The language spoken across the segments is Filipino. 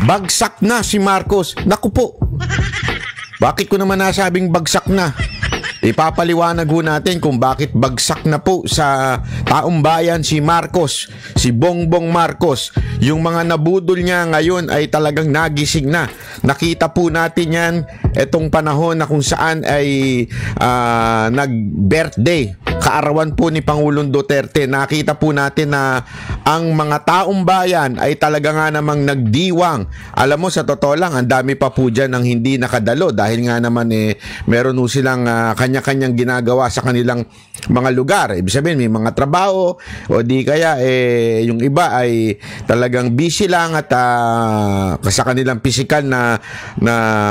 Bagsak na si Marcos. Naku po. Bakit ko naman nasabing bagsak na? Ipapaliwanag ho natin kung bakit bagsak na po sa taong bayan si Marcos, si Bongbong Marcos. Yung mga nabudol niya ngayon ay talagang nagising na. Nakita po natin yan etong panahon na kung saan ay nag-birthday, kaarawan po ni Pangulong Duterte. Nakita po natin na ang mga taong bayan ay talaga nga namang nagdiwang. Alam mo, sa totoo lang, ang dami pa po dyan ang hindi nakadalo dahil nga naman meron po silang kanya-kanyang ginagawa sa kanilang mga lugar. Ibig sabihin, may mga trabaho o di kaya yung iba ay talagang busy lang at sa kanilang pisikal na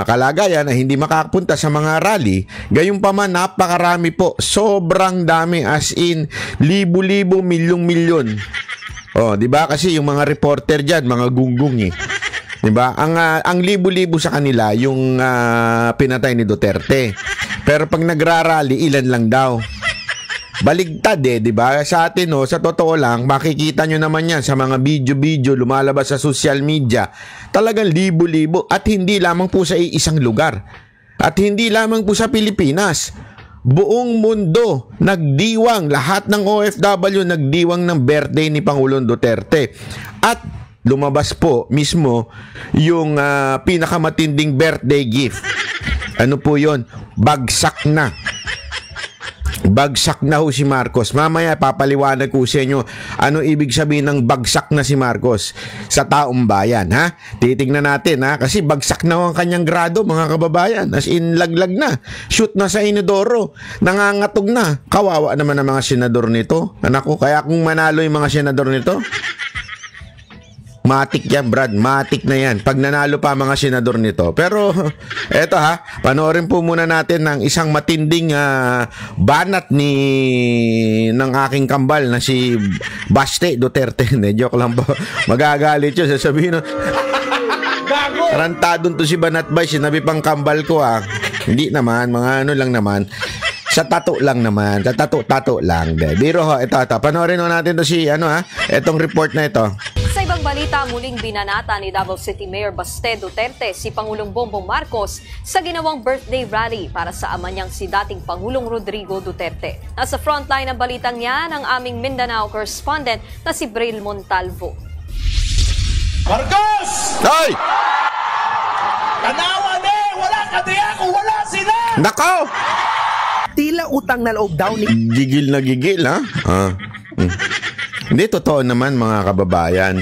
kalagayan ay hindi makapunta sa mga rally. Gayunpaman, napakarami po. Sobrang dami, as in libo-libo, milyong-milyon. Oh, 'di ba? Kasi yung mga reporter diyan, mga gunggong 'Di ba? Ang libo-libo sa kanila yung pinatay ni Duterte. Pero pag nagrarally, ilan lang daw. Baligtad 'di ba? Sa atin sa totoo lang, makikita nyo naman 'yan sa mga video-video lumalabas sa social media. Talagang libo-libo at hindi lamang po sa isang lugar. At hindi lamang po sa Pilipinas. Buong mundo nagdiwang, lahat ng OFW nagdiwang ng birthday ni Pangulong Duterte. At lumabas po mismo yung pinakamatinding birthday gift. Ano po yon? Bagsak na. Bagsak na ho si Marcos. Mamaya papaliwanag ko sa inyo ano ibig sabihin ng bagsak na si Marcos sa taong bayan, ha? Titingnan natin, ha? Kasi bagsak na ang kanyang grado, mga kababayan. As in, laglag na. Shoot na sa inodoro. Nangangatog na. Kawawa naman ang mga senador nito. Anak ko, kaya kung manalo yung mga senador nito, matik yan, Brad. Matik na yan. Pag nanalo pa mga senador nito. Pero, eto panoorin po muna natin ng isang matinding banat ng aking kambal na si Baste Duterte. Joke lang po. Magagalit yun. Sasabihin tarantadon to si Banat Bay. Sinabi pang kambal ko Hindi naman. Mga ano lang naman. Sa tato lang naman. Sa tato lang. Biro ito. Panoorin natin to si etong report na ito. Sa ibang balita, muling binanata ni Davao City Mayor Baste Duterte si Pangulong Bongbong Marcos sa ginawang birthday rally para sa ama niyang si dating Pangulong Rodrigo Duterte. Nasa frontline ng balitang yan ang aming Mindanao correspondent na si Braille Montalvo. Marcos! Hoy! Tanawa wala ka di ako, wala sila! Nako! Tila utang na loob daw ni... Gigil na gigil, Hindi, totoo naman mga kababayan.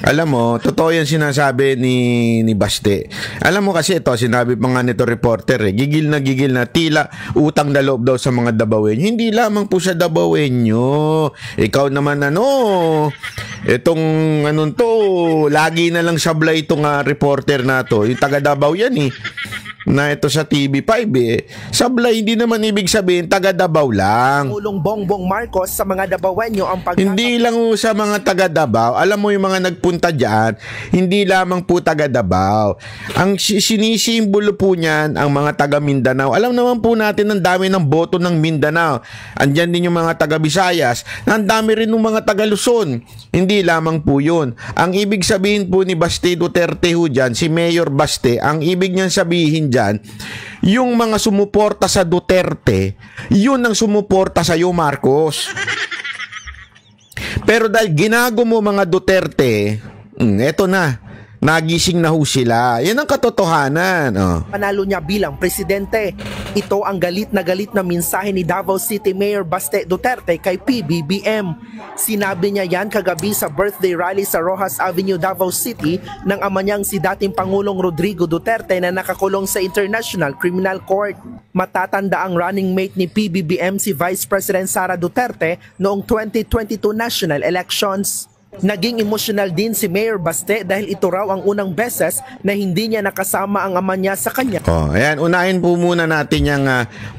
Alam mo, totoo yan sinasabi ni Baste. Alam mo kasi ito, sinabi pa nga nito reporter gigil na tila utang na loob daw sa mga Dabawenyo. Hindi lamang po sa Dabawenyo. Ikaw naman itong lagi na lang sablay itong reporter na to. Yung taga Davao yan na ito sa TV5 Sablay, hindi naman ibig sabihin taga Davao lang. Pangulong Bongbong Marcos sa mga Dabawenyo ang hindi lang sa mga taga Davao. Alam mo yung mga nagpunta dyan, hindi lamang po taga Davao. Ang sinisimbolo po niyan ang mga taga Mindanao. Alam naman po natin ang dami ng boto ng Mindanao. Andyan din yung mga taga Visayas. Ang dami rin ng mga taga Luzon. Hindi lamang po yun. Ang ibig sabihin po ni Baste Duterte dyan, si Mayor Baste, ang ibig niyan sabihin dyan, yung mga sumuporta sa Duterte, yun ang sumuporta sa iyo, Marcos. Pero dahil ginago mo mga Duterte, eto na, nagising na ho sila. Yan ang katotohanan. Panalo niya bilang presidente. Ito ang galit na mensahe ni Davao City Mayor Baste Duterte kay PBBM. Sinabi niya yan kagabi sa birthday rally sa Rojas Avenue, Davao City ng ama niyang si dating Pangulong Rodrigo Duterte na nakakulong sa International Criminal Court. Matatanda ang running mate ni PBBM si Vice President Sara Duterte noong 2022 national elections. Naging emotional din si Mayor Baste dahil ito raw ang unang beses na hindi niya nakasama ang ama niya sa kanya. Ayan, unahin po muna natin yung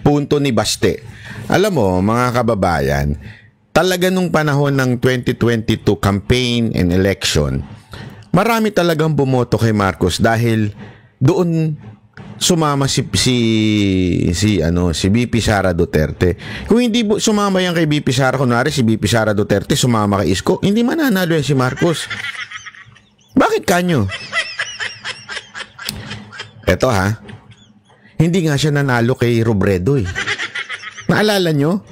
punto ni Baste. Alam mo, mga kababayan, talaga nung panahon ng 2022 campaign and election, marami talagang bumoto kay Marcos dahil doon sumama si BP Sara Duterte. Kung hindi sumama yan kay BP Sara, kunwari si BP Sara Duterte sumama kay Isko, hindi mananalo yan si Marcos. Bakit kanyo? Eto ha, hindi nga siya nanalo kay Robredo eh. Naalala nyo?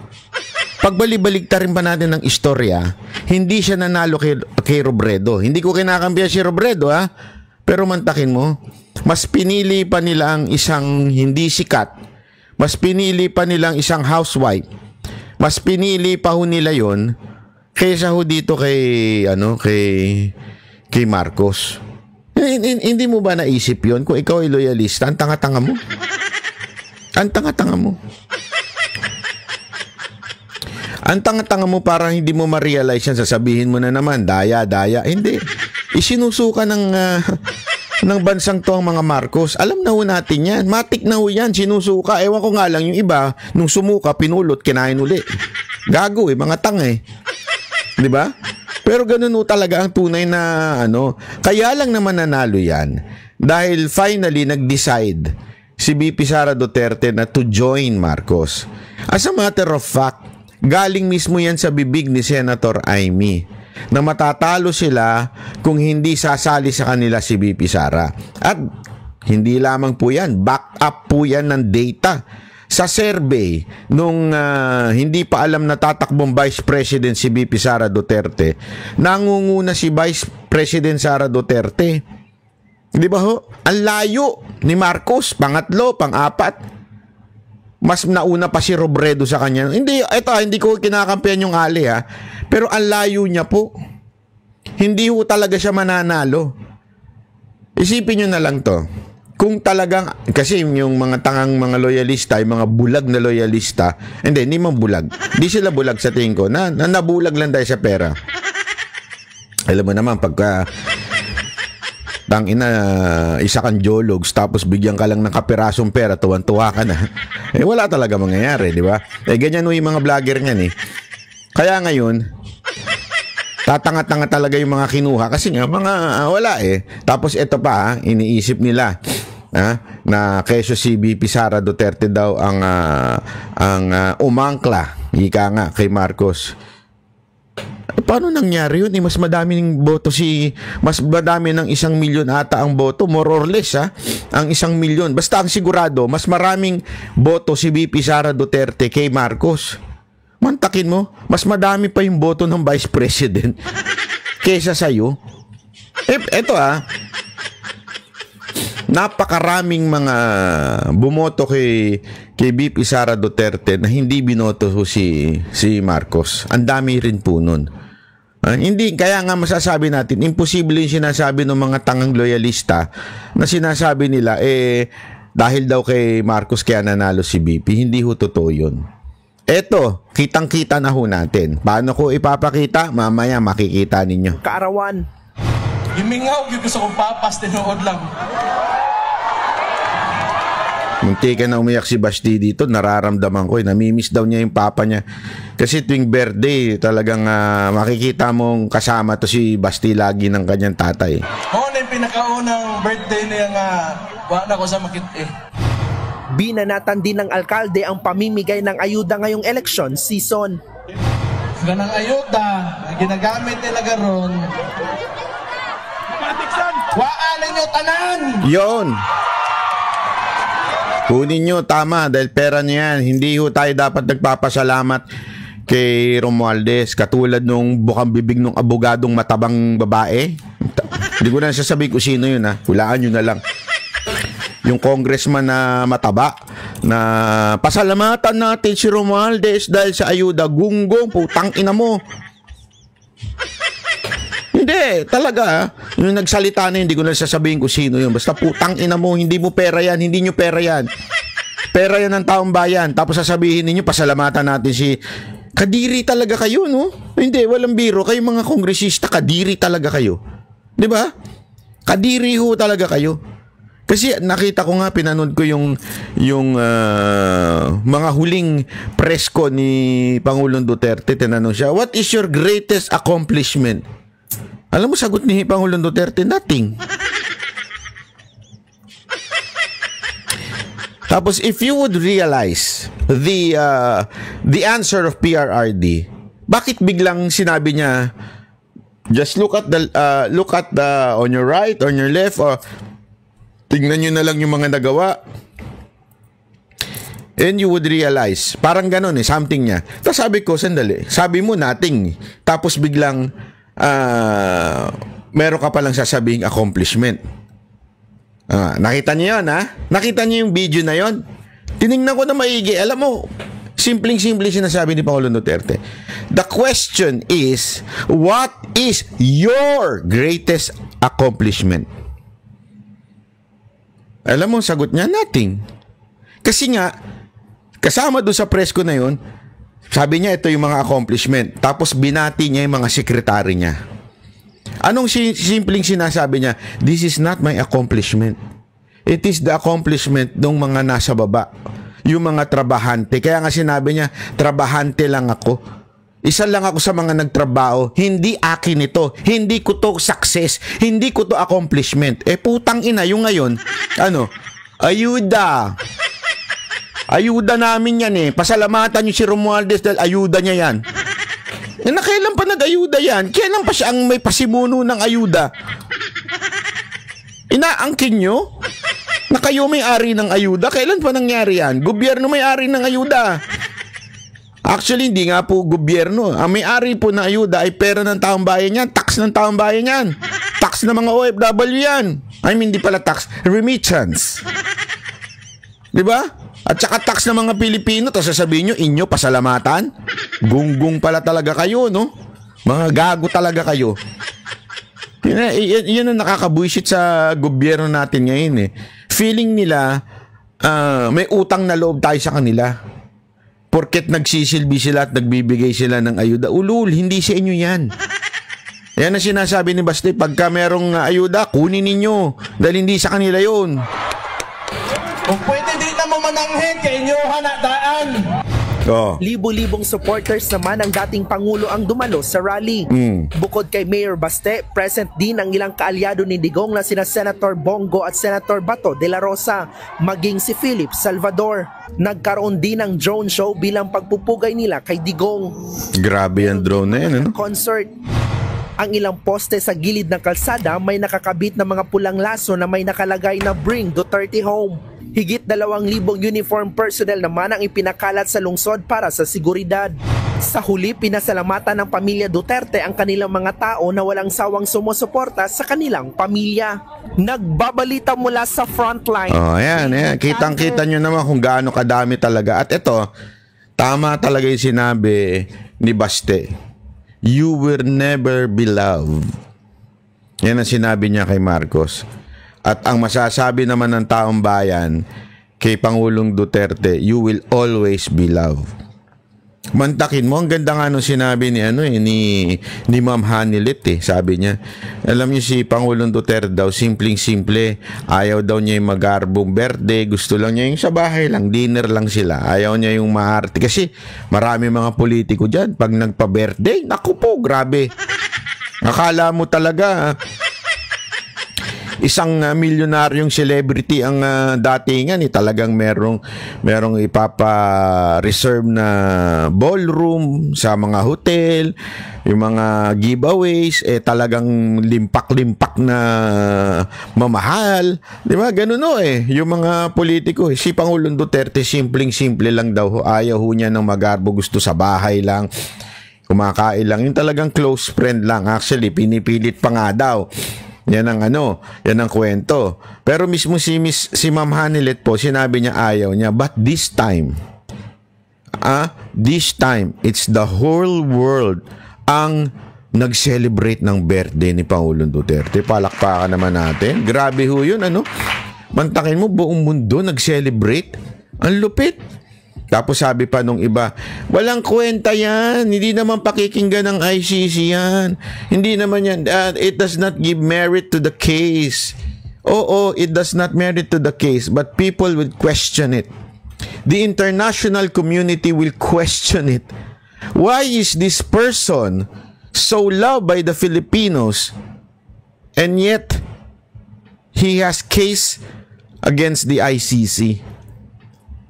Pagbalik-baligtarin pa natin ng istorya, hindi siya nanalo kay Robredo. Hindi ko kinakampiyan si Robredo ha, pero mantakin mo, mas pinili pa nila ang isang hindi sikat, mas pinili pa nila ang isang housewife, mas pinili pa ho nila yon kaysa ho dito kay Marcos. Hindi mo ba naisip yon kung ikaw ay loyalista? Ang tanga-tanga mo. Ang tanga-tanga mo. Ang tanga-tanga mo para hindi mo ma-realize yan. Sasabihin mo na naman, daya. Hindi. Isinusuka ng bansang to ang mga Marcos. Alam na ho natin yan. Matik na ho yan. Sinusuka. Ewan ko nga lang yung iba, nung sumuka, pinulot, kinain uli. Gago mga tanga Diba? Pero ganun ho talaga ang tunay na Kaya lang naman nanalo yan. Dahil finally nag-decide si VP Sara Duterte na to join Marcos. As a matter of fact, galing mismo yan sa bibig ni Senator Amy na matatalo sila kung hindi sasali sa kanila si VP Sara. At hindi lamang po yan, back up po yan ng data. Sa survey, nung hindi pa alam na tatakbong Vice President si VP Sara Duterte, nangunguna si Vice President Sara Duterte. Di ba ho? Ang layo ni Marcos, pangatlo, pang-apat. Mas nauna pa si Robredo sa kanya. Hindi ko kinakampihan yung Ali ha. Pero ang layo niya po. Hindi ho talaga siya mananalo. Isipin nyo na lang to. Kung talagang, kasi yung mga tangang mga loyalista, yung mga bulag na loyalista, hindi man bulag. Hindi sila bulag sa tingin ko. Nabulag lang dahil sa pera. Alam mo naman, pagka isa kang jologs, tapos bigyan ka lang ng kapirasong pera, tuwan-tuwa ka na. Wala talaga mangyayari, di ba? Ganyan yung mga vlogger niyan eh. Kaya ngayon, tatanga-tanga talaga yung mga kinuha kasi nga wala eh. Tapos ito pa iniisip nila na keso si VP Sara Duterte daw ang umangkla ika nga kay Marcos. Paano nangyari yun? Mas madaming boto mas madami ng 1 milyon ata ang boto, more or less ang 1 milyon. Basta ang sigurado, mas maraming boto si VP Sara Duterte kay Marcos. Mantakin mo, mas madami pa yung boto ng Vice President kaysa sa'yo. Eto napakaraming mga bumoto kay VP Sara Duterte na hindi binoto si Marcos. Ang dami rin po nun. Hindi, kaya nga masasabi natin, imposible yung sinasabi ng mga tangang loyalista na sinasabi nila, dahil daw kay Marcos kaya nanalo si VP. Hindi ho totoo yun. Eto, kitang-kita na ho natin. Paano ko ipapakita? Mamaya makikita ninyo. Kaarawan. Himingaw, yung gusto kong papas, tinood lang. Munti ka na umiyak si Basti dito, nararamdaman ko namimiss daw niya yung papa niya. Kasi tuwing birthday, talagang makikita mong kasama to si Basti lagi ng kanyang tatay. Oo, na yung pinakaunang birthday niya nga, wala ko sa makit Binanatan din ng alkalde ang pamimigay ng ayuda ngayong election season. Ganang ayuda, ginagamit nila garon. Waan ninyo tanan! Yon! Kunin nyo, tama, dahil pera nyo yan. Hindi ho tayo dapat nagpapasalamat kay Romualdez. Katulad nung bukang bibig nung abogadong matabang babae. Hindi ko na sasabihin kung sino yun Hulaan nyo na lang. Yung congressman na mataba na pasalamatan natin si Romualdez dahil sa ayuda. Gunggong, putang ina mo. Hindi, talaga. Yung nagsalita na hindi ko na sasabihin kung sino yun. Basta putang ina mo, hindi mo pera yan, hindi nyo pera yan. Pera yan ng taong bayan. Tapos sasabihin ninyo, pasalamatan natin si... Kadiri talaga kayo, no? Hindi, walang biro. Kayo mga kongresista, kadiri talaga kayo. Di ba? Kadiri ho talaga kayo. Kasi nakita ko nga, pinanood ko yung mga huling press ko ni Pangulong Duterte. Tinanong siya, what is your greatest accomplishment? Alam mo, sagot ni Pangulong Duterte, nothing. Tapos, if you would realize the answer of PRRD, bakit biglang sinabi niya, just look at the on your right, on your left, or Tingnan nyo na lang yung mga nagawa. And you would realize, parang ganun something niya. Tapos sabi ko, sandali, sabi mo nothing. Tapos biglang, meron ka palang sasabing accomplishment. Nakita niyo yun, ha? Nakita niyo yung video na yon? Tinignan ko na maigi. Alam mo, simpleng-simple sinasabi ni Pangulong Duterte. The question is, what is your greatest accomplishment? Alam mo, sagot niya, nothing. Kasi nga, kasama doon sa press ko na yun, sabi niya ito yung mga accomplishment. Tapos binati niya yung mga sekretary niya. Anong simpleng sinasabi niya? This is not my accomplishment. It is the accomplishment ng mga nasa baba. Yung mga trabahante. Kaya nga sinabi niya, trabahante lang ako. Isa lang ako sa mga nagtrabaho. Hindi akin ito. Hindi ko to success. Hindi ko to accomplishment. Putang ina, yung ngayon, ayuda. Ayuda namin yan Pasalamatan niyo si Romualdez dahil ayuda niya yan. Kailan pa nag-ayuda yan? Kailan pa siya ang may pasimuno ng ayuda? Inaangkin nyo? Na kayo may-ari ng ayuda? Kailan pa nangyari yan? Gobyerno may-ari ng ayuda. Actually, hindi nga po gobyerno. Ang may-ari po ng ayuda ay pera ng taong bayan yan. Tax ng taong bayan yan. Tax ng mga OFW yan. I mean, hindi pala tax. Remittance. Diba? At saka tax ng mga Pilipino, tapos sasabihin nyo, inyo, pasalamatan? Gunggong pala talaga kayo, no? Mga gago talaga kayo. Yun ang nakakabuisit sa gobyerno natin ngayon Feeling nila, may utang na loob tayo sa kanila. Porket nagsisilbi sila at nagbibigay sila ng ayuda. Ulul, hindi sa inyo yan. Yan ang sinasabi ni Basti, pagka merong ayuda, kunin ninyo. Dahil hindi sa kanila yun. Kung pwede di na mo mananghin, kay inyo hanadaan. Libo-libong supporters naman ng dating Pangulo ang dumalo sa rally. Bukod kay Mayor Baste, present din ang ilang kaalyado ni Digong na sina Senator Bongo at Senator Bato de la Rosa, maging si Philip Salvador. Nagkaroon din ng drone show bilang pagpupugay nila kay Digong. Grabe yung drone na yan, Concert. Ang ilang poste sa gilid ng kalsada may nakakabit na mga pulang laso na may nakalagay na Bring Duterte Home. Higit 2,000 uniform personnel naman ang ipinakalat sa lungsod para sa seguridad. Sa huli, pinasalamatan ng pamilya Duterte ang kanilang mga tao na walang sawang sumusuporta sa kanilang pamilya. Nagbabalita mula sa frontline. Ayan. Kitang-kita nyo naman kung gaano kadami talaga. At ito, tama talaga yung sinabi ni Baste. You will never be loved. Yan ang sinabi niya kay Marcos. At ang masasabi naman ng taong bayan kay Pangulong Duterte, you will always be loved. Mantakin mo, ang ganda nga nung sinabi ni Ma'am Hanilit sabi niya, alam niyo si Pangulong Duterte daw, simpleng-simple, ayaw daw niya yung magarbong birthday, gusto lang niya yung sa bahay lang, dinner lang sila, ayaw niya yung maarte. Kasi marami mga politiko dyan, pag nagpa-birthday, naku po, grabe. Akala mo talaga, isang milyonaryong celebrity ang datingan talagang merong ipapa-reserve na ballroom sa mga hotel, yung mga giveaways talagang limpak-limpak na mamahal, di ba? Ganun yung mga politiko si Pangulong Duterte simpleng-simple lang daw, ayaw niya ng magarbo, gusto sa bahay lang, kumakain lang, yung talagang close friend lang. Actually pinipilit pa nga daw. Yan ang kwento. Pero mismo si Ma'am Hanilet po, sinabi niya ayaw niya. But this time, it's the whole world ang nag-celebrate ng birthday ni Pangulong Duterte. Palakpakan naman natin. Grabe ho yun, Mantakin mo, buong mundo nag-celebrate. Ang lupit. Tapos sabi pa nung iba, walang kwenta yan. Hindi naman pakikinggan ng ICC yan. Hindi naman yan. It does not give merit to the case. Oo, it does not merit to the case. But people will question it. The international community will question it. Why is this person so loved by the Filipinos and yet he has case against the ICC?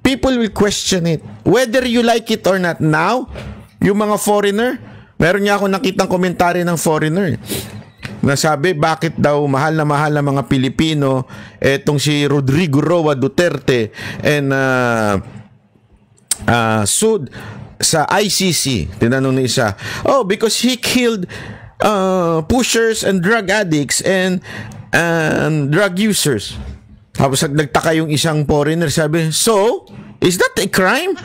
People will question it. Whether you like it or not. Now, yung mga foreigner, meron niya ako nakitang komentary ng foreigner. Nasabi bakit daw mahal na mga Pilipino etong si Rodrigo Roa Duterte and sued sa ICC. Tinanong ni isa, because he killed pushers and drug addicts and drug users. Tapos nagtaka yung isang foreigner, sabi, so, is that a crime?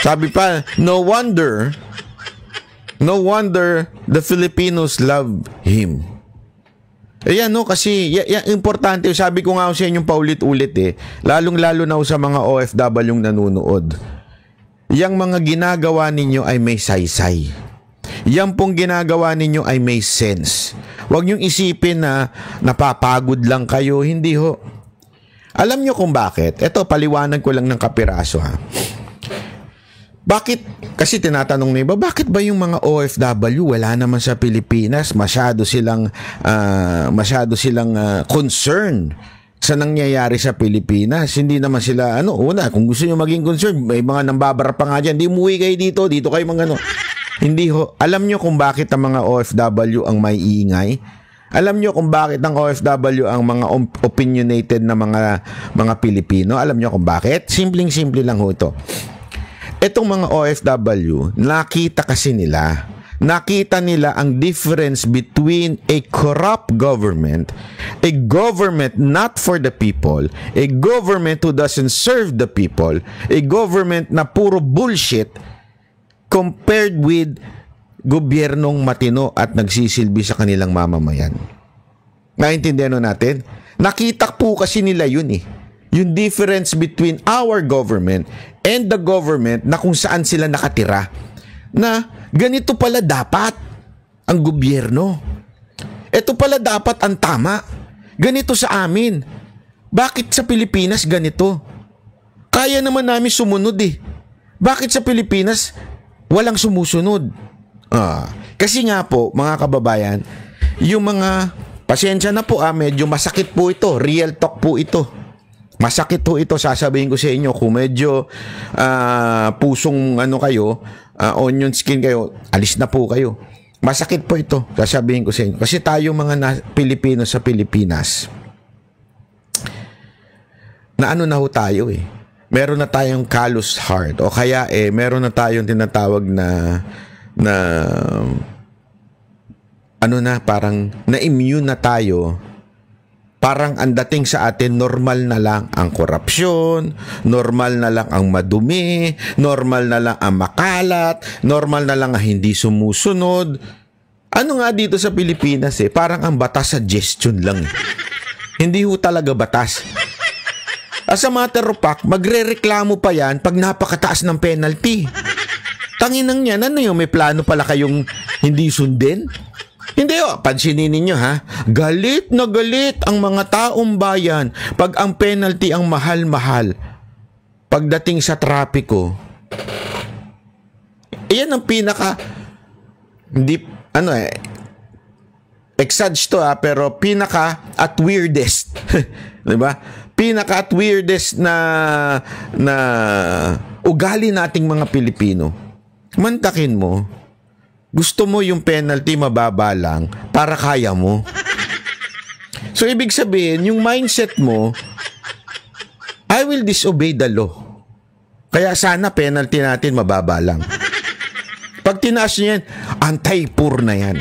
Sabi pa, no wonder the Filipinos love him. Ayan, no, kasi importante, sabi ko nga sa inyong paulit-ulit lalong-lalo na sa mga OFW yung nanunood. Yang mga ginagawa ninyo ay may saysay. Yang pong ginagawa ninyo ay may sense. Huwag niyong isipin na napapagod lang kayo, hindi ho. Alam niyo kung bakit? Ito, paliwanag ko lang ng kapiraso ha. Bakit? Kasi tinatanong na iba, bakit ba yung mga OFW wala naman sa Pilipinas? Masyado silang concern sa nangyayari sa Pilipinas. Hindi naman sila, kung gusto nyo maging concerned, may mga nambabara pa nga dyan, di umuwi kayo dito kayo mga Hindi ho. Alam nyo kung bakit ang mga OFW ang may iingay? Alam nyo kung bakit ang OFW ang mga opinionated na mga Pilipino? Alam nyo kung bakit? Simpleng-simple lang ho ito. Etong mga OFW, nakita nila ang difference between a corrupt government, a government not for the people, a government who doesn't serve the people, a government na puro bullshit, compared with gobyernong matino at nagsisilbi sa kanilang mamamayan. Naintindihan natin? Nakita po kasi nila yun yung difference between our government and the government na kung saan sila nakatira. Na ganito pala dapat ang gobyerno. Ito pala dapat ang tama. Ganito sa amin. Bakit sa Pilipinas ganito? Kaya naman namin sumunod Bakit sa Pilipinas walang sumusunod? Kasi nga po, mga kababayan, yung mga, pasensya na po medyo masakit po ito. Real talk po ito. Masakit po ito, sasabihin ko sa inyo. Kung medyo pusong kayo, onion skin kayo, alis na po kayo. Masakit po ito, sasabihin ko sa inyo. Kasi tayo mga Pilipino sa Pilipinas, na na ho tayo meron na tayong callous heart. O kaya meron na tayong tinatawag na parang na-immune na tayo. Parang ang dating sa atin, normal na lang ang korupsyon, normal na lang ang madumi, normal na lang ang makalat, normal na lang ang hindi sumusunod. Ano nga dito sa Pilipinas parang ang batas suggestion lang. Hindi ho talaga batas. As a matter of fact, magrereklamo pa yan pag napakataas ng penalty. Tanginang yan, may plano pala kayong hindi sundin? Hindi pansinin ninyo galit na galit ang mga taong bayan pag ang penalty ang mahal-mahal pagdating sa trapiko. Iyan ang pinaka hindi exage to pero pinaka at weirdest. 'Di ba? Pinaka at weirdest na ugali nating mga Pilipino. Mantakin mo, gusto mo yung penalty mababa lang para kaya mo. So, ibig sabihin, yung mindset mo, I will disobey the law. Kaya sana penalty natin mababa lang. Pag tinaas niya yan, anti-poor na yan.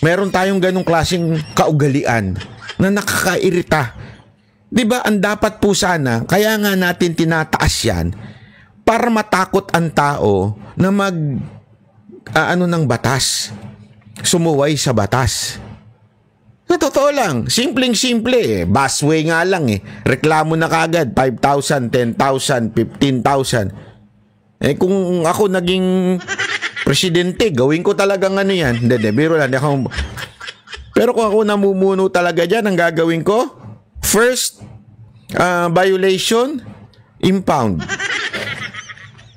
Meron tayong ganong klaseng kaugalian na nakakairita. Diba, ang dapat po sana, kaya nga natin tinataas yan, para matakot ang tao na ng batas. Sumuway sa batas. Na totoo lang, simpleng-simple busway nga lang reklamo na kagad, 5,000, 10,000, 15,000. Kung ako naging presidente, gawin ko talagang yan. Hindi, biro lang. Pero kung ako namumuno talaga dyan, ang gagawin ko, first violation, impound.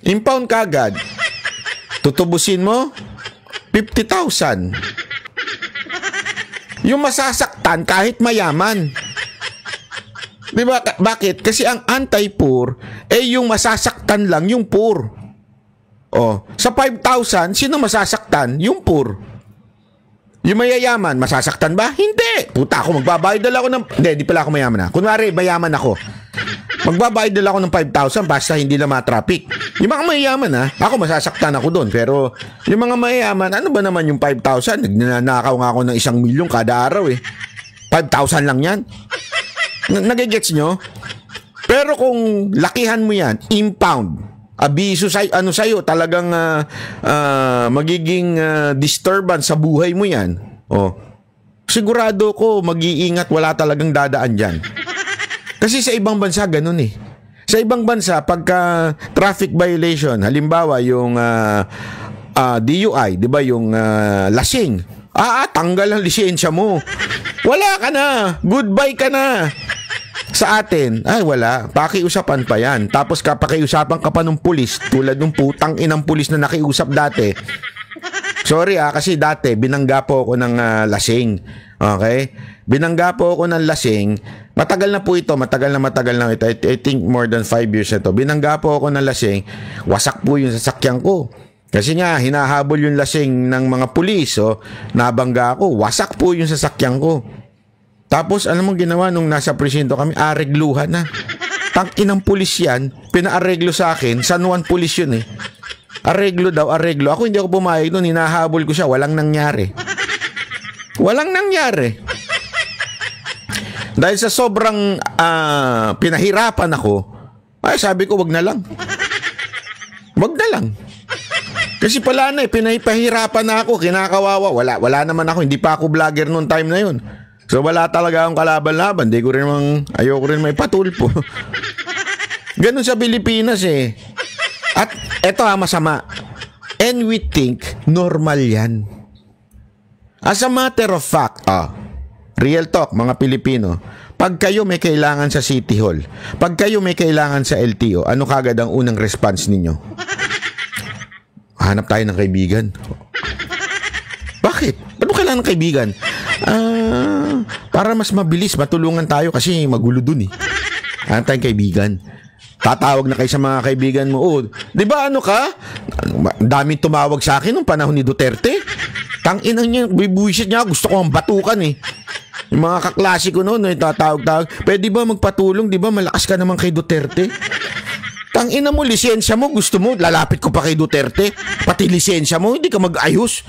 Impound kagad. Tutubusin mo, 50,000. Yung masasaktan kahit mayaman. Diba? Bakit? Kasi ang anti-poor, yung masasaktan lang yung poor. Oh, sa 5,000, sino masasaktan? Yung poor. Yung mayayaman, masasaktan ba? Hindi. Puta ako, magbabayad dala ako ng... Hindi pala ako mayaman na. Kunwari, mayaman ako. Magbabayad dala ako ng 5,000 basta hindi na ma-traffic. Yung mga mayayaman ha, ako masasaktan ako doon. Pero yung mga mayayaman, ano ba naman yung 5,000? Nagnanakaw nga ako ng 1,000,000 kada araw eh. 5,000 lang yan. Nagigets nyo? Pero kung lakihan mo yan, impound, abiso sa'yo, talagang magiging disturbance sa buhay mo yan. Oh, sigurado ko mag-iingat, wala talagang dadaan dyan. Kasi sa ibang bansa ganun eh. Sa ibang bansa pagka traffic violation, halimbawa yung DUI, 'di ba, yung lasing. Tanggal ang lisensya mo. Wala ka na. Goodbye ka na. Sa atin, wala. Pakiusapan pa yan. Tapos pakiusapan ka pa ng pulis, tulad ng putang inang pulis na nakiusap dati. Sorry kasi dati binangga po ako ng lasing. Okay? Binangga po ako ng lasing. Matagal na po ito. Matagal na ito. I think more than 5 years na ito. Binangga po ako ng lasing. Wasak po yung sasakyan ko. Kasi nga, hinahabol yung lasing ng mga pulis. So, nabangga ako. Wasak po yung sasakyan ko. Tapos, alam mo ginawa nung nasa presinto kami? Aregluhan na. Tangkinang pulis yan. Pinaareglo sa akin. San Juan pulis yun eh. Areglo daw, areglo. Ako hindi ako pumayag nun. Hinahabol ko siya. Walang nangyari. Walang nangyari. Dahil sa sobrang pinahirapan ako, sabi ko, wag na lang. Wag na lang. Kasi pala na pinahirapan na ako, kinakawawa. Wala naman ako, hindi pa ako vlogger noon time na yun. So wala talaga akong kalaban-laban. Ayoko rin may patulpo. Ganun sa Pilipinas eh. At eto masama. And we think normal yan. As a matter of fact, real talk mga Pilipino, pag kayo may kailangan sa City Hall, pag kayo may kailangan sa LTO, ano kagad ang unang response ninyo? Hanap tayo ng kaibigan. Bakit? Ba't mo kailangan ng kaibigan? Para mas mabilis, matulungan tayo kasi magulo dun eh. Hanap tayong kaibigan. Tatawag na kayo sa mga kaibigan mo. Di ba ano ka? Daming tumawag sa akin nung panahon ni Duterte. Tanginang niya, bibuisit niya. Gusto ko ang batukan eh. Yung mga kaklase ko noon, tatawag-tawag. Pwede ba magpatulong? Di ba malakas ka naman kay Duterte? Tangina mo, lisensya mo, gusto mo, lalapit ko pa kay Duterte. Pati lisensya mo, hindi ka mag-ayos.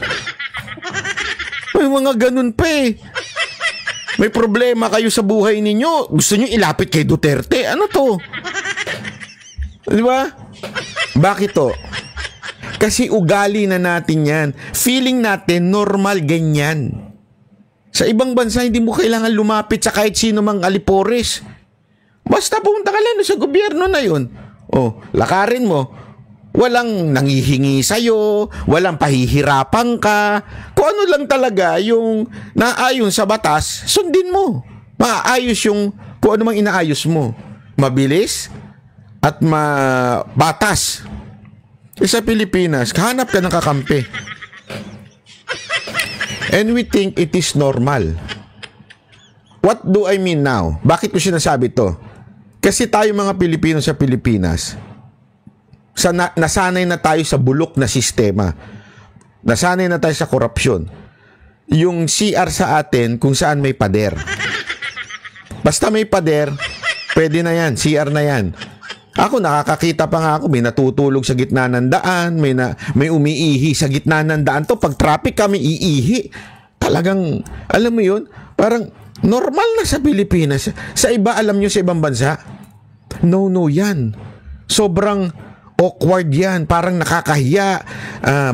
May mga ganun pa eh. May problema kayo sa buhay ninyo. Gusto nyo ilapit kay Duterte. Ano to? Di ba? Bakit to? Kasi ugali na natin yan. Feeling natin normal ganyan. Sa ibang bansa, hindi mo kailangan lumapit sa kahit sino mang alipores. Basta pumunta ka lang sa gobyerno na yun. Lakarin mo. Walang nangihingi sa'yo, walang pahihirapan ka. Kung ano lang talaga yung naayon sa batas, sundin mo. Maayos yung kung ano mang inaayos mo. Mabilis at batas. Sa Pilipinas, hanap ka ng kakampi. And we think it is normal. What do I mean now? Bakit ko sinasabi to? Kasi tayo mga Pilipino sa Pilipinas, nasanay na tayo sa bulok na sistema. Nasanay na tayo sa korupsyon. Yung CR sa atin, kung saan may pader. Basta may pader, pwede na yan, CR na yan. Ako, nakakakita pa nga ako, may natutulog sa gitna ng daan, may umiihi sa gitna ng daan. Pag traffic kami, iihi. Talagang, alam mo yun, parang normal na sa Pilipinas. Sa iba, alam nyo, sa ibang bansa, no yan. Sobrang awkward yan. Parang nakakahiya.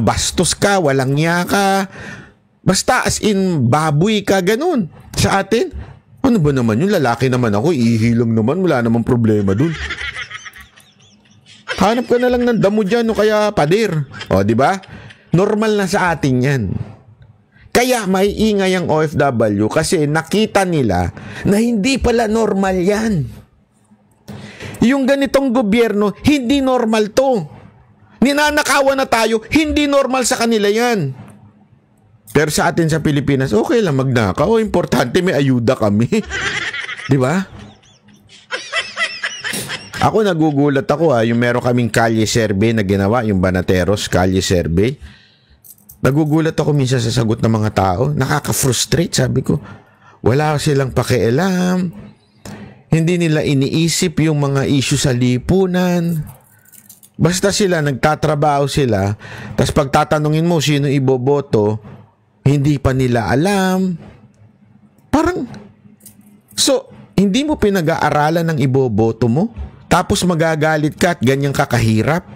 Bastos ka, walang niya ka. Basta as in, baboy ka, ganun. Sa atin, ano ba naman yun? Lalaki naman ako, ihilong naman, wala namang problema dun. Hanap ka na lang ng damo dyan o kaya pader. Di ba? Normal na sa atin yan. Kaya may ingay ang OFW kasi nakita nila na hindi pala normal yan. Yung ganitong gobyerno, hindi normal to. Ninanakawan na tayo, hindi normal sa kanila yan. Pero sa atin sa Pilipinas, okay lang magnakaw. Importante may ayuda kami. Di ba? Ako nagugulat ako yung meron kaming kalye survey na ginawa, yung Banateros kalye survey. Nagugulat ako minsan sa sagot ng mga tao. Nakaka-frustrate, sabi ko. Wala silang pakialam. Hindi nila iniisip yung mga issue sa lipunan. Basta sila, nagtatrabaho sila. Tapos pagtatanungin mo sino iboboto, hindi pa nila alam. Parang, so, hindi mo pinag-aaralan ng iboboto mo? Tapos magagalit ka at ganyan ka kahirap?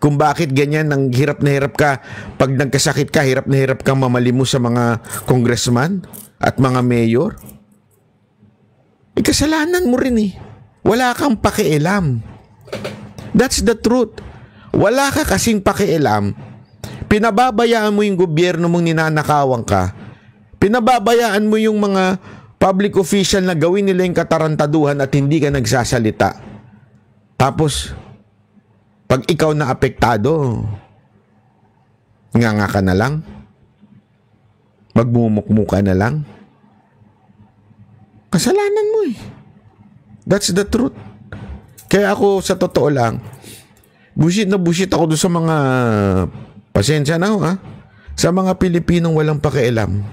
Kung bakit ganyan, nang hirap na hirap ka, pag nagkasakit ka, hirap na hirap kang mamalimos sa mga congressman at mga mayor? Kasalanan mo rin eh. Wala kang pakialam. That's the truth. Wala ka kasing pakialam. Pinababayaan mo yung gobyerno mong ninanakawan ka. Pinababayaan mo yung mga public official na gawin nila yung katarantaduhan at hindi ka nagsasalita. Tapos, pag ikaw na apektado, nga ka na lang. Magmumukmuka na lang. Kasalanan mo eh. That's the truth. Kaya ako, sa totoo lang, bullshit ako doon sa mga, pasensya na ako sa mga Pilipinong walang pakialam.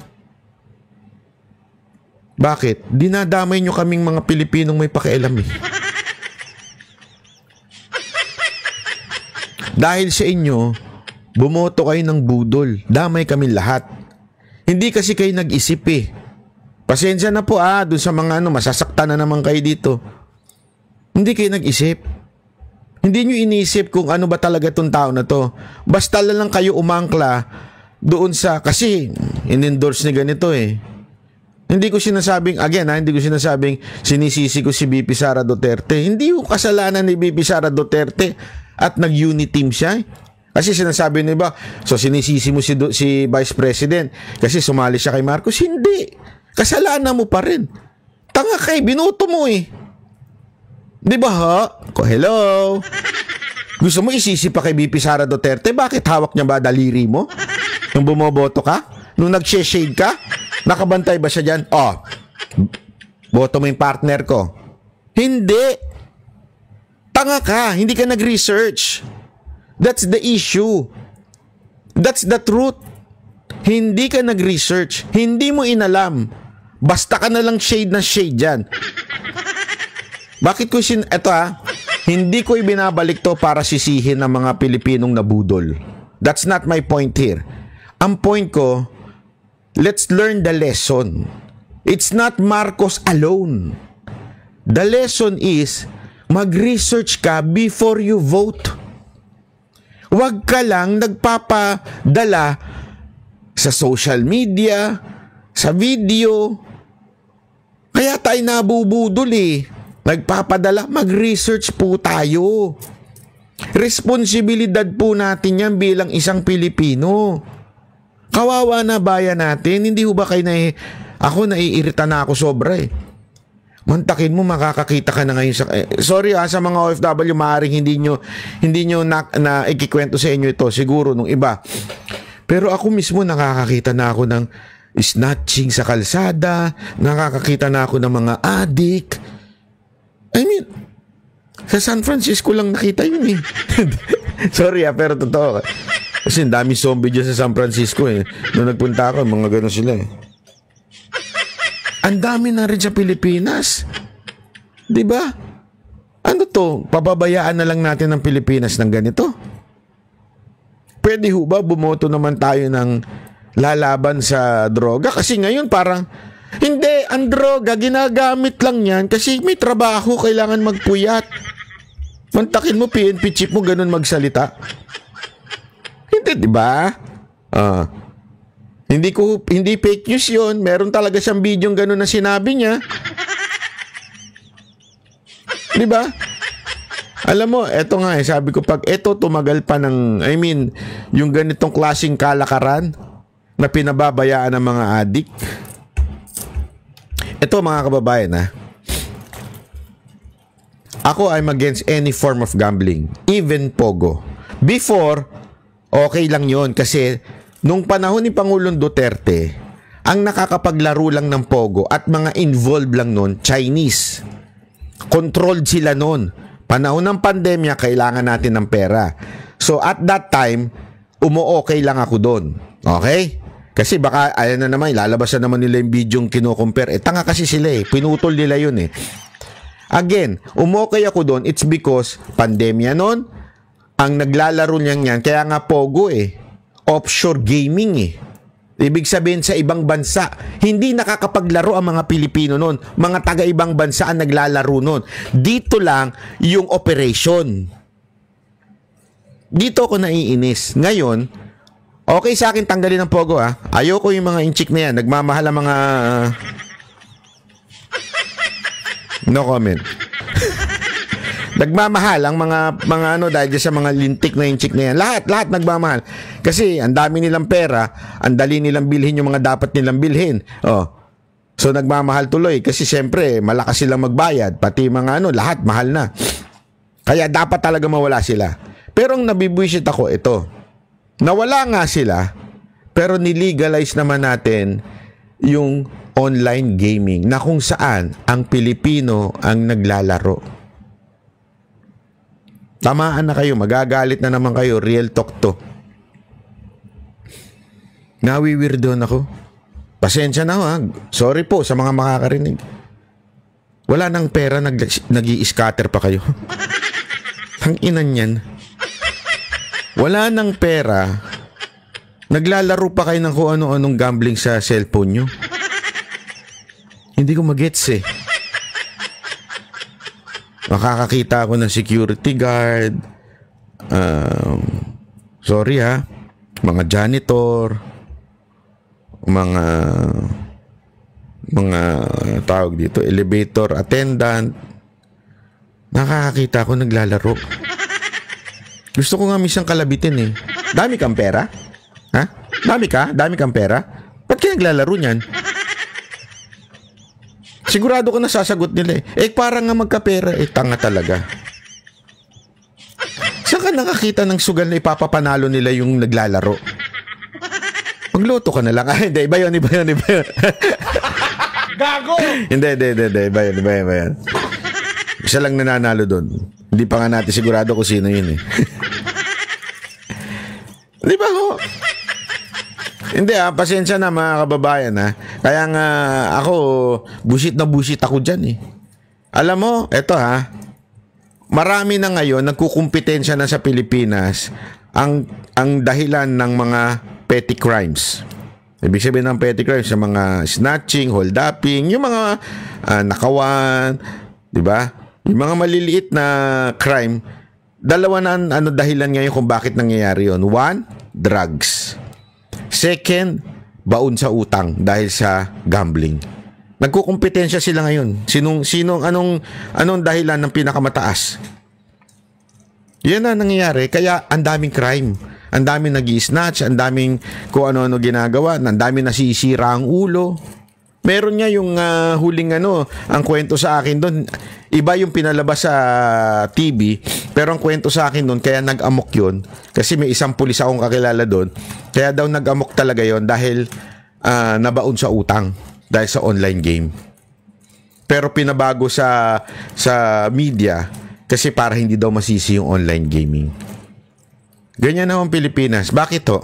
Bakit? Dinadamay nyo kaming mga Pilipinong may pakialam eh. Dahil sa inyo, bumoto kayo ng budol. Damay kami lahat. Hindi kasi kayo nag-isip eh. Pasensya na po doon sa mga masasaktan na naman kayo dito. Hindi kayo nag-isip. Hindi nyo inisip kung ano ba talaga itong tao na to. Basta lang kayo umangkla doon sa, kasi in-endorse ni ganito eh. Hindi ko sinasabing, again hindi ko sinasabing sinisisi ko si BP Sara Duterte. Hindi ko kasalanan ni BP Sara Duterte at nag-unit team siya. Kasi sinasabi nyo ba, so sinisisi mo si Vice President kasi sumali siya kay Marcos? Hindi. Kasalanan mo pa rin. Tanga kay, binoto mo eh. Di ba ha? Hello? Gusto mo isisi pa kay BP Sara Duterte? Bakit hawak niya ba daliri mo? Nung bumoboto ka? Nung nag-shade ka? Nakabantay ba siya dyan? Boto mo yung partner ko. Hindi. Tanga ka. Hindi ka nag-research. That's the issue. That's the truth. Hindi ka nag-research. Hindi mo inalam. Basta ka na lang shade na shade dyan. Bakit ko eto hindi ko ibinabalik to para sisihin ng mga Pilipinong nabudol. That's not my point here. Ang point ko, let's learn the lesson. It's not Marcos alone. The lesson is, mag-research ka before you vote. Huwag ka lang nagpapadala sa social media, sa video. Kaya tayo nabubudol eh. Nagpapadala, mag-research po tayo. Responsibilidad po natin yan bilang isang Pilipino. Kawawa na bayan natin. Hindi ho ba kayo ako naiirita na ako sobra eh. Mantakin mo, makakakita ka na ngayon sa... sorry sa mga OFW, maaaring hindi nyo na ikikwento sa inyo ito. Siguro nung iba. Pero ako mismo nakakakita na ako ng snatching sa kalsada. Nakakakita na ako ng mga addict. I mean, sa San Francisco lang nakita yun eh. Sorry pero totoo. Kasi dami zombie dyan sa San Francisco eh. Nung nagpunta ako, mga gano'n sila eh. Ang dami na rin sa Pilipinas. Diba? Ano to? Pababayaan na lang natin ng Pilipinas ng ganito? Pwede ho ba bumoto naman tayo ng lalaban sa droga? Kasi ngayon parang, hindi, ang droga, ginagamit lang yan kasi may trabaho, kailangan magpuyat. Mantakin mo, PNP chief mo, ganun magsalita. Hindi, diba? Hindi fake news yun. Meron talaga siyang video ganun na sinabi niya. Diba? Alam mo, eto nga sabi ko, pag eto tumagal pa ng, yung ganitong klaseng kalakaran na pinababayaan ng mga adik. Eto mga kababayan ako I'm against any form of gambling, even Pogo. Before, okay lang yon kasi nung panahon ni Pangulong Duterte, ang nakakapaglaro lang ng Pogo at mga involved lang nun, Chinese. Controlled sila nun. Panahon ng pandemya, kailangan natin ng pera. So at that time, umu-okay lang ako doon. Okay? Kasi baka, ayan na naman, lalabas na naman nila yung video yung kino-compare. Tanga kasi sila pinutol nila yun Again, umu-okay ako doon, it's because pandemya noon, ang naglalaro niyan yan, kaya nga Pogo offshore gaming Ibig sabihin sa ibang bansa, hindi nakakapaglaro ang mga Pilipino noon. Mga taga-ibang bansa ang naglalaro noon. Dito lang yung operation. Dito ako naiinis. Ngayon, okay sa akin tanggalin ng Pogo Ayoko yung mga inchik na yan. Nagmamahal ang mga... No comment. Nagmamahal ang mga dahil sa mga lintik na inchik na yan. Lahat nagmamahal. Kasi ang dami nilang pera, ang dali nilang bilhin yung mga dapat nilang bilhin. So nagmamahal tuloy kasi siyempre malakas silang magbayad, pati mga lahat mahal na. Kaya dapat talaga mawala sila. Pero ang nabibwisit ako ito. Nawala nga sila, pero nilegalize naman natin yung online gaming na kung saan ang Pilipino ang naglalaro. Tamaan na kayo, magagalit na naman kayo, real talk to. Nawiwirdoon ako. Pasensya na sorry po sa mga makakarinig. Wala nang pera, nag-i-scatter pa kayo. Ang inan yan. Wala nang pera, naglalaro pa kayo ng kung ano-anong gambling sa cellphone nyo. Hindi ko magets Makakakita ako ng security guard, sorry mga janitor, mga tawag dito, elevator attendant. Nakakakita ako naglalaro. Gusto ko nga minsan kalabitin Dami kang pera? Dami kang pera? Ba't ka naglalaro niyan? Sigurado ko nasasagot nila parang nga magkapera tanga talaga. Saan ka nakakita ng sugal na ipapapanalo nila yung naglalaro? Magluto ka na lang. Hindi, iba yun. Gago! Hindi, iba yun. Isa lang nananalo doon. Hindi pa nga natin sigurado kung sino yun Di ba Hindi pasensya na mga kababayan Kaya nga ako, busit ako dyan Alam mo, eto marami na ngayon nagkukumpetensya na sa Pilipinas ang dahilan ng mga petty crimes. Ibig sabihin ng petty crimes, sa mga snatching, hold-upping, yung mga nakawan, di ba? Yung mga maliliit na crime, dalawa na dahilan ngayon kung bakit nangyayari yun. One, drugs. Second, baon sa utang dahil sa gambling. Nagkukumpetensya sila ngayon. Anong dahilan ng pinakamataas? Yan na nangyayari. Kaya ang daming crime. Ang daming nag-i-snatch, ang daming kung ano-ano ginagawa, ang daming nasisira ang ulo. Meron nga yung huling ang kwento sa akin doon. Iba yung pinalabas sa TV, pero ang kwento sa akin doon, kaya nag-amok yun. Kasi may isang pulis akong kakilala doon. Kaya daw nag-amok talaga yon dahil nabaon sa utang. Dahil sa online game. Pero pinabago sa media kasi para hindi daw masisi yung online gaming. Ganyan naman Pilipinas. Bakit to?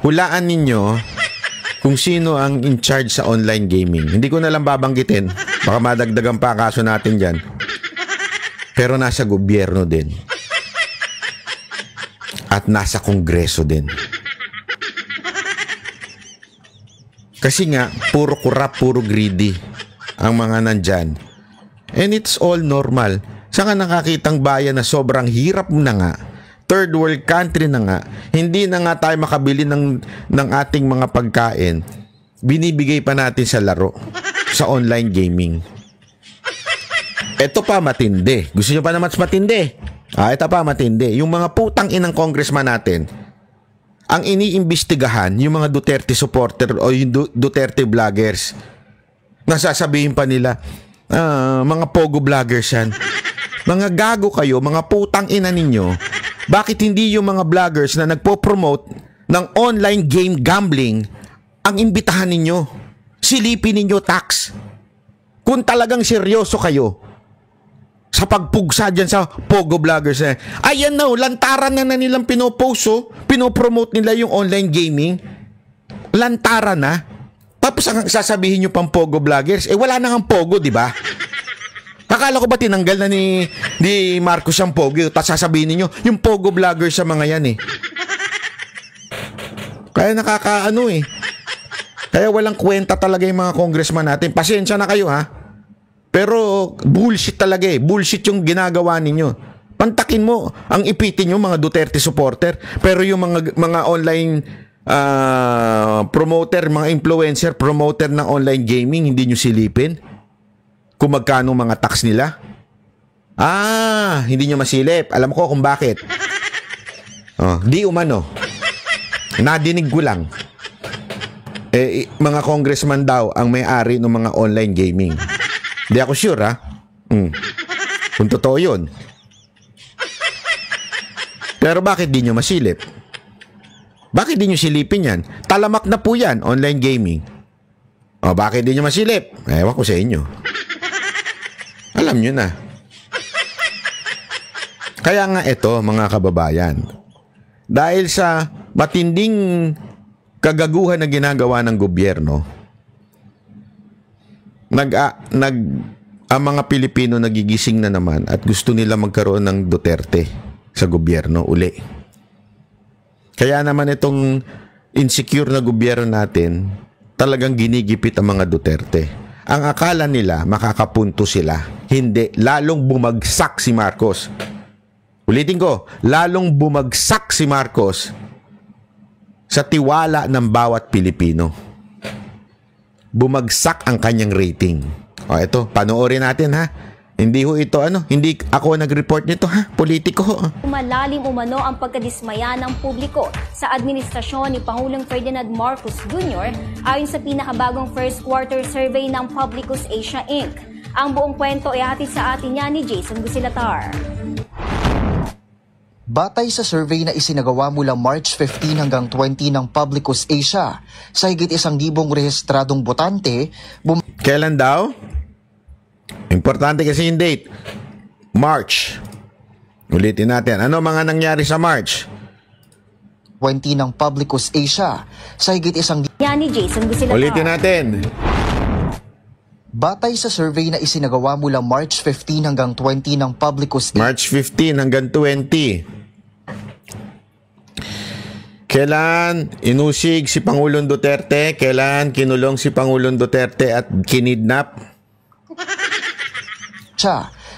Hulaan ninyo kung sino ang in charge sa online gaming. Hindi ko na lang babanggitin. Baka madagdagan pa ang kaso natin dyan. Pero nasa gobyerno din. At nasa kongreso din. Kasi nga, puro corrupt, puro greedy ang mga nandyan. And it's all normal. Saan ka nakakitang bayan na sobrang hirap na nga, third world country na nga, hindi na nga tayo makabili ng ating mga pagkain, binibigay pa natin sa laro, sa online gaming. Ito pa matindi. Gusto nyo pa na mas matindi? Ito pa matindi. Yung mga putang inang congressman natin, ang iniimbestigahan yung mga Duterte supporter o yung Duterte vloggers. Nasasabihin pa nila, mga pogo vloggers yan. Mga gago kayo, mga putang ina ninyo. Bakit hindi yung mga vloggers na nagpo-promote ng online game gambling ang imbitahan ninyo? Silipin ninyo tax. Kung talagang seryoso kayo, sa pagpugsa dyan sa Pogo Vloggers. Ayan na, lantaran na nilang pinopost, pinopromote nila yung online gaming. Lantaran na. Tapos ang sasabihin nyo pang Pogo Vloggers, wala na ang Pogo, di ba? Akala ko ba tinanggal na ni Marcos ang Pogo? Tapos sasabihin niyo yung Pogo Vloggers sa mga yan Kaya nakakaano Kaya walang kwenta talaga yung mga congressman natin. Pasensya na kayo ha. Pero bullshit talaga Bullshit yung ginagawa ninyo. Pantakin mo, ang ipitin nyo mga Duterte supporter. Pero yung mga online promoter, mga influencer, promoter ng online gaming, hindi nyo silipin kung magkano mga tax nila. Hindi nyo masilip. Alam ko kung bakit. Di umano. Nadinig ko lang. Mga congressman daw ang may-ari ng mga online gaming. Di ako sure kung totoo yun. Pero bakit di nyo masilip? Bakit di nyo silipin yan? Talamak na po yan, online gaming. Bakit di nyo masilip? Ewan ko sa inyo. Alam nyo na. Kaya nga ito, mga kababayan, dahil sa matinding kagaguhan na ginagawa ng gobyerno, ang mga Pilipino nagigising na naman at gusto nila magkaroon ng Duterte sa gobyerno uli. Kaya naman itong insecure na gobyerno natin, talagang ginigipit ang mga Duterte. Ang akala nila makakapunto sila. Hindi, lalong bumagsak si Marcos. Ulitin ko, lalong bumagsak si Marcos sa tiwala ng bawat Pilipino. Bumagsak ang kanyang rating. Ito, panoorin natin ha. Hindi hindi ako nag-report nito ha, politiko. Malalim umano ang pagkadismaya ng publiko sa administrasyon ni Pangulong Ferdinand Marcos Jr. ayon sa pinakabagong first quarter survey ng Publicus Asia Inc. Ang buong kwento ay hatid sa atin niya ni Jason Busilatar. Batay sa survey na isinagawa mula March 15 hanggang 20 ng Publicus Asia, sa higit 1,000 rehistradong botante, kailan daw? Importante kasi yung date. March. Ulitin natin. Ano mga nangyari sa March? 20 ng Publicus Asia, sa higit 1,000. Yan ni Jason Busilatar. Ulitin natin. Batay sa survey na isinagawa mula March 15 hanggang 20 ng Publicus Asia. March 15 hanggang 20. Kailan inusig si Pangulong Duterte? Kailan kinulong si Pangulong Duterte at kinidnap?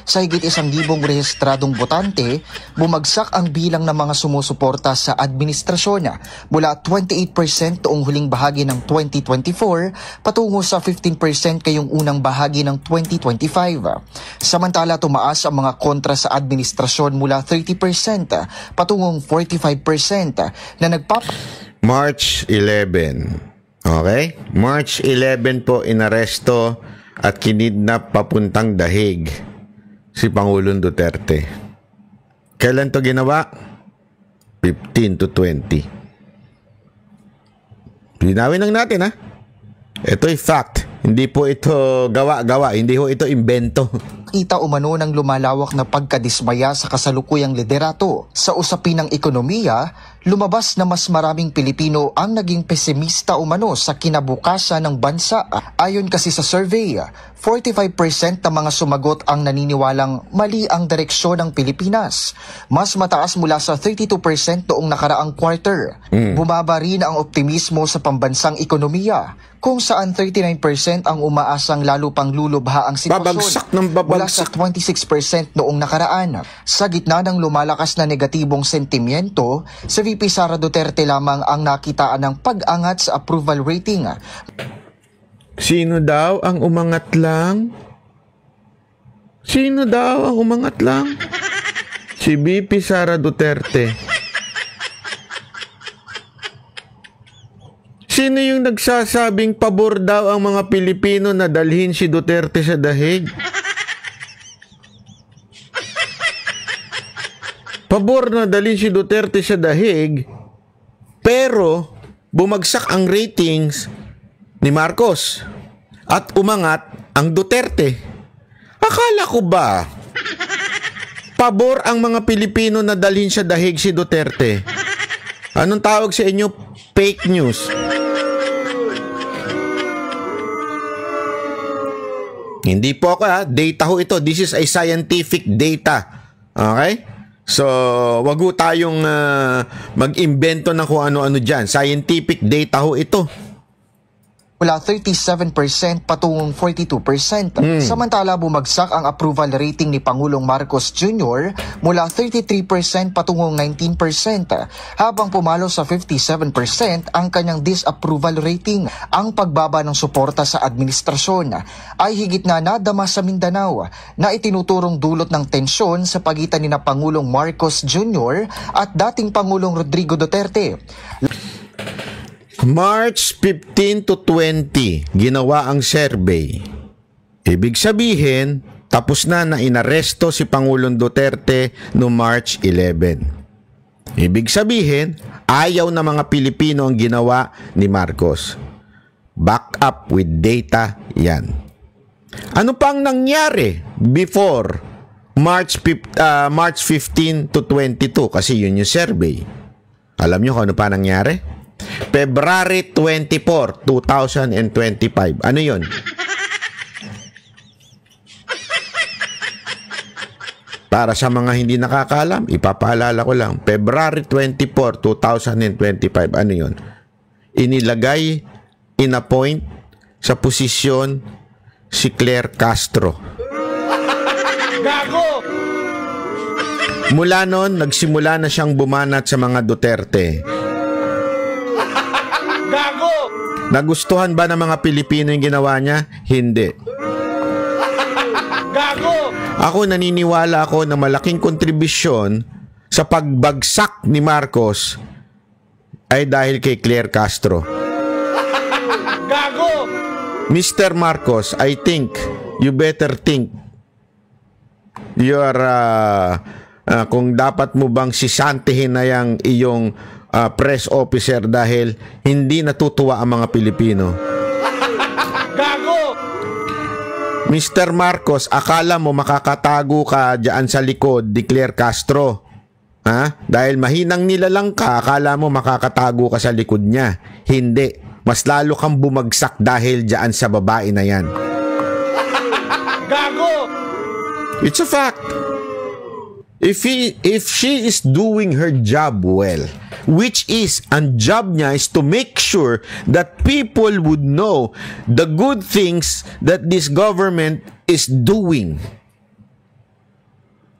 Sa higit 1,000 rehistradong botante, bumagsak ang bilang ng mga sumusuporta sa administrasyon mula 28% noong huling bahagi ng 2024 patungo sa 15% ngayong unang bahagi ng 2025. Samantala, tumaas ang mga kontra sa administrasyon mula 30% patungong 45% na March 11. Okay? March 11 po inaresto at kinidnap papuntang Dahig si Pangulong Duterte. Kailan to ginawa? 15 to 20. Linawin lang natin ha. Ito'y fact. Hindi po ito gawa-gawa. Hindi po ito imbento. Kita umano ng lumalawak na pagkadismaya sa kasalukuyang liderato. Sa usapin ng ekonomiya, lumabas na mas maraming Pilipino ang naging pesimista umano sa kinabukasan ng bansa. Ayon kasi sa survey, 45% ng mga sumagot ang naniniwalang mali ang direksyon ng Pilipinas. Mas mataas mula sa 32% noong nakaraang quarter. Bumaba rin ang optimismo sa pambansang ekonomiya, kung saan 39% ang umaasang lalo pang lulubha ang sitwasyon. Babagsak ng babagsak. Mula sa 26% noong nakaraan. Sa gitna ng lumalakas na negatibong sentimiento, si VP Sara Duterte lamang ang nakitaan ng pag-angat sa approval rating. Sino daw ang umangat lang? Sino daw ang umangat lang? Si VP Sara Duterte. Sino yung nagsasabing pabor daw ang mga Pilipino na dalhin si Duterte sa Dahig? Pabor na dalhin si Duterte sa Dahig, pero bumagsak ang ratings ni Marcos at umangat ang Duterte. Akala ko ba pabor ang mga Pilipino na dalhin sa dahig si Duterte. Anong tawag sa inyo? Fake news. Hindi po ako data ho ito. This is a scientific data. Okay? So, wag ho tayong mag-imbento ng kung ano-ano dyan. Scientific data ho ito. Mula 37% patungong 42%. Samantala bumagsak ang approval rating ni Pangulong Marcos Jr. mula 33% patungong 19%, habang pumalo sa 57% ang kanyang disapproval rating. Ang pagbaba ng suporta sa administrasyon ay higit na nadama sa Mindanao na itinuturong dulot ng tensyon sa pagitan ni na Pangulong Marcos Jr. at dating Pangulong Rodrigo Duterte. March 15 to 20, ginawa ang survey. Ibig sabihin, tapos na inaresto si Pangulong Duterte no March 11. Ibig sabihin, ayaw na mga Pilipino ang ginawa ni Marcos. Back up with data yan. Ano pang nangyari before March 15 to 22? Kasi yun yung survey. Alam nyo kung ano pa nangyari? February 24, 2025. Ano yun? Para sa mga hindi nakakaalam, ipapaalala ko lang. February 24, 2025. Ano yun? Inilagay, inappoint sa posisyon si Claire Castro. Gago! Mula noon, nagsimula na siyang bumanat sa mga Duterte. Gago! Nagustuhan ba ng mga Pilipino yung ginawa niya? Hindi. Gago! Ako naniniwala ako na malaking kontribusyon sa pagbagsak ni Marcos ay dahil kay Claire Castro. Gago! Mr. Marcos, I think you better think kung dapat mo bang sisantihin na yung iyong press officer dahil hindi natutuwa ang mga Pilipino. Gago! Mr. Marcos, akala mo makakatago ka dyan sa likod ni Claire Castro? Dahil mahinang nilalang ka, akala mo makakatago ka sa likod niya. Hindi. Mas lalo kang bumagsak dahil dyan sa babae na yan. Gago! It's a fact. If she is doing her job well, which is, ang job niya is to make sure that people would know the good things that this government is doing.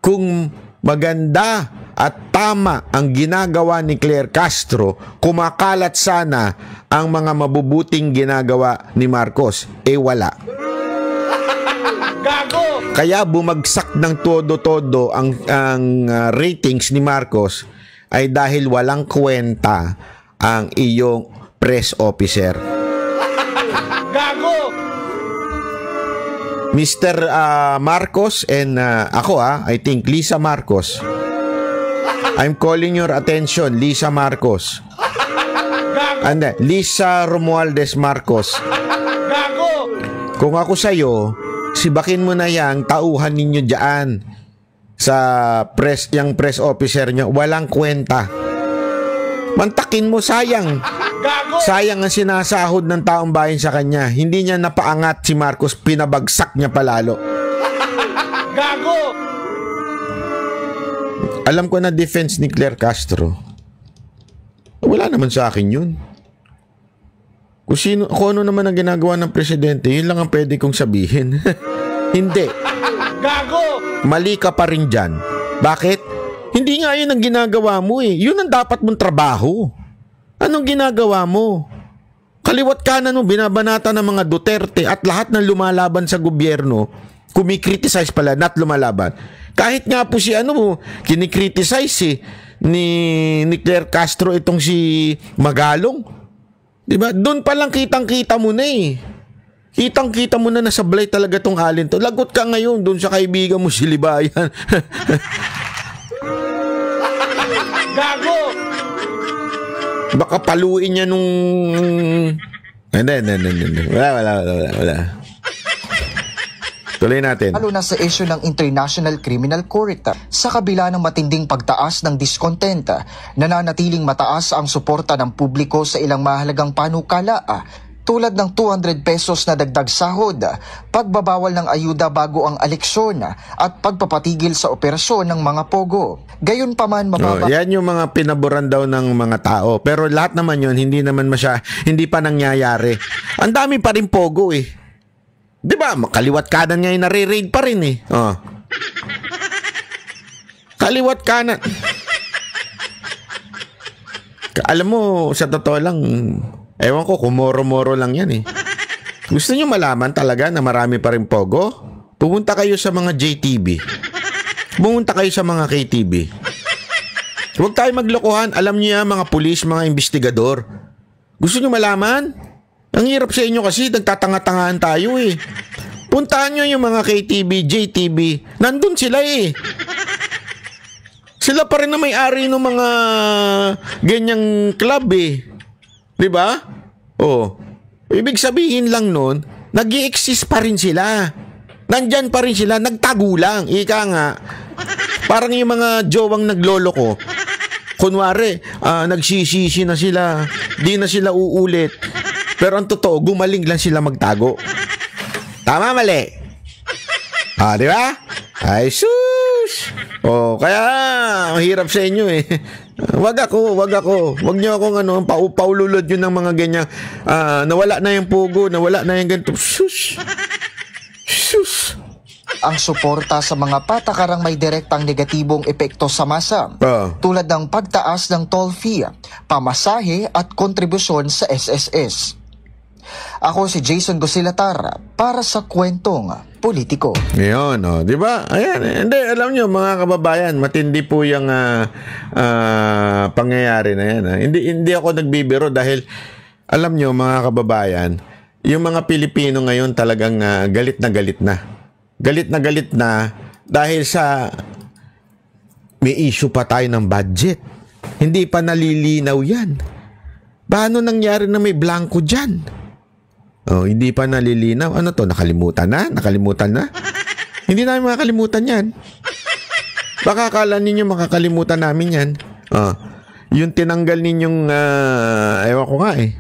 Kung maganda at tama ang ginagawa ni Claire Castro, kumakalat sana ang mga mabubuting ginagawa ni Marcos. Wala. Gago! Kaya bumagsak ng todo-todo ang ratings ni Marcos ay dahil walang kwenta ang iyong press officer. Gago! Mr. Marcos and ako I think Lisa Marcos. I'm calling your attention, Lisa Marcos. And Lisa Romualdez Marcos. Gago! Kung ako sa'yo, sibakin mo na yang tauhan ninyo dyan sa yung press officer nyo. Walang kwenta. Mantakin mo, sayang. Gago! Sayang ang sinasahod ng taong bayan sa kanya. Hindi niya napaangat si Marcos, pinabagsak niya palalo. Gago! Alam ko na defense ni Claire Castro. Wala naman sa akin yun. Kung ano naman ang ginagawa ng presidente, yun lang ang pwede kong sabihin. Hindi. Gago! Mali ka pa rin dyan. Bakit? Hindi nga yun ang ginagawa mo eh. Yun ang dapat mong trabaho. Anong ginagawa mo? Kaliwat kanan mo, binabanata ng mga Duterte at lahat ng lumalaban sa gobyerno, kumikriticize pala, not lumalaban. Kahit nga po si kinikriticize ni Claire Castro itong si Magalong. Diba? Doon pa lang kitang-kita mo na eh. Kitang-kita mo na nasablay talaga tong alin to. Lagot ka ngayon doon sa kaibigan mo si Libayan. Gago! Baka paluin niya nung... Hindi. Wala. Tuloy natin. Lalo na sa issue ng International Criminal Court. Sa kabila ng matinding pagtaas ng discontent, nananatiling mataas ang suporta ng publiko sa ilang mahalagang panukala, tulad ng 200 pesos na dagdag sahod, pagbabawal ng ayuda bago ang eleksyon, at pagpapatigil sa operasyon ng mga pogo. Gayunpaman, mababa. Yan yung mga pinaboran daw ng mga tao. Pero lahat naman yun, hindi pa nangyayari. Ang dami pa rin pogo eh. Di ba? Kaliwat kanan ngayon nare-raid pa rin eh. Kaliwat kanan. Alam mo, sa totoo lang, ewan ko, kumoro-moro lang yan eh. Gusto nyo malaman talaga na marami pa rin pogo? Pumunta kayo sa mga JTB. Pumunta kayo sa mga KTB. Huwag tayo maglokohan. Alam nyo yan, mga pulis, mga investigador. Gusto nyo malaman? Ang hirap sa inyo kasi nagtatanga-tangaan tayo eh. Puntaan nyo yung mga KTB, JTB. Nandun sila eh. Sila pa rin na may-ari ng mga ganyang club eh. Diba? Ibig sabihin lang nun, nag-i-exist pa rin sila. Nandyan pa rin sila, nagtago lang. Ika nga, parang yung mga jowang naglolo ko. Kunwari, nagsisisi na sila. Di na sila uulit. Pero ang totoo, gumaling lang sila magtago. Tama, mali? Di ba? Ay, sus! Kaya, ang hirap sa inyo eh. Wag ako. Wag niyo akong paululod yun ng mga ganyan. Nawala na yung pugo, nawala na yung ganito. Sus! Ang suporta sa mga patakarang may direktang negatibong epekto sa masa, tulad ng pagtaas ng toll fee, pamasahe at kontribusyon sa SSS. Ako si Jason Gosilatar para sa Kwentong Politiko. Ngayon, di ba? Ayan, hindi, alam nyo mga kababayan, matindi po yung pangyayari na yan. Hindi ako nagbibiro dahil alam nyo mga kababayan, yung mga Pilipino ngayon talagang galit na galit na. Galit na galit na dahil sa may issue pa tayo ng budget. Hindi pa nalilinaw yan. Paano nangyari na may blanco dyan? Hindi pa nalilinaw. Ano to? Nakalimutan na? Hindi namin makakalimutan yan. Baka akala ninyo makakalimutan namin yan. Yung tinanggal ninyong, ewan ko nga eh.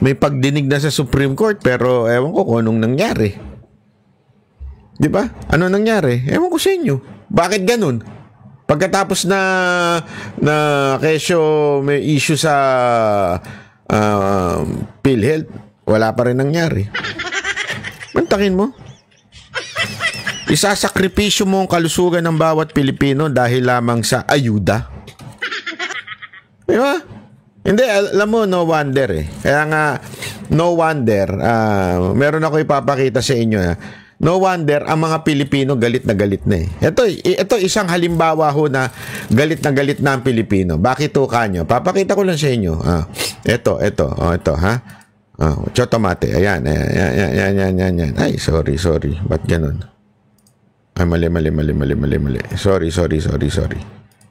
May pagdinig na sa Supreme Court pero ewan ko kung anong nangyari. Di ba? Ano nangyari? Ewan ko sa inyo. Bakit ganun? Pagkatapos na kesyo may issue sa PhilHealth, wala pa rin nangyari. Mantakin mo. Isasakripisyo mo ang kalusugan ng bawat Pilipino dahil lamang sa ayuda. Di ba? Hindi, alam mo, no wonder eh. Kaya nga, no wonder, meron ako ipapakita sa inyo. No wonder, ang mga Pilipino galit na eh. Ito isang halimbawa ho na galit na ang Pilipino. Bakit to kanyo? Papakita ko lang sa inyo. Ito, ha? Chotomate. Ayan. Ay, sorry. Ba't ganun? Ay, mali. Sorry.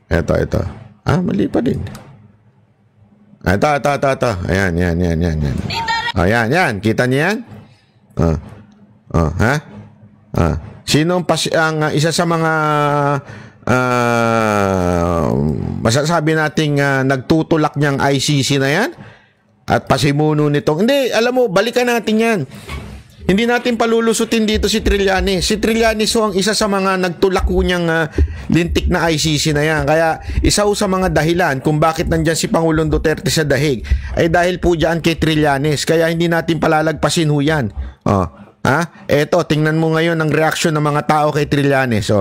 Ito. Mali pa din. Ito. Ayan. Ayan. Kita niyo yan? Ha? Sino ang isa sa mga masasabi nating nagtutulak niyang ICC na yan? At pasimuno nitong, hindi, alam mo, balikan natin yan. Hindi natin palulusutin dito si Trillanes. Si Trillanes ang isa sa mga nagtulak niyang lintik na ICC na yan. Kaya isa sa mga dahilan kung bakit nandyan si Pangulong Duterte sa dahig ay dahil po dyan kay Trillanes. Kaya hindi natin palalagpasin ho yan. Eto, tingnan mo ngayon ang reaksyon ng mga tao kay Trillanes.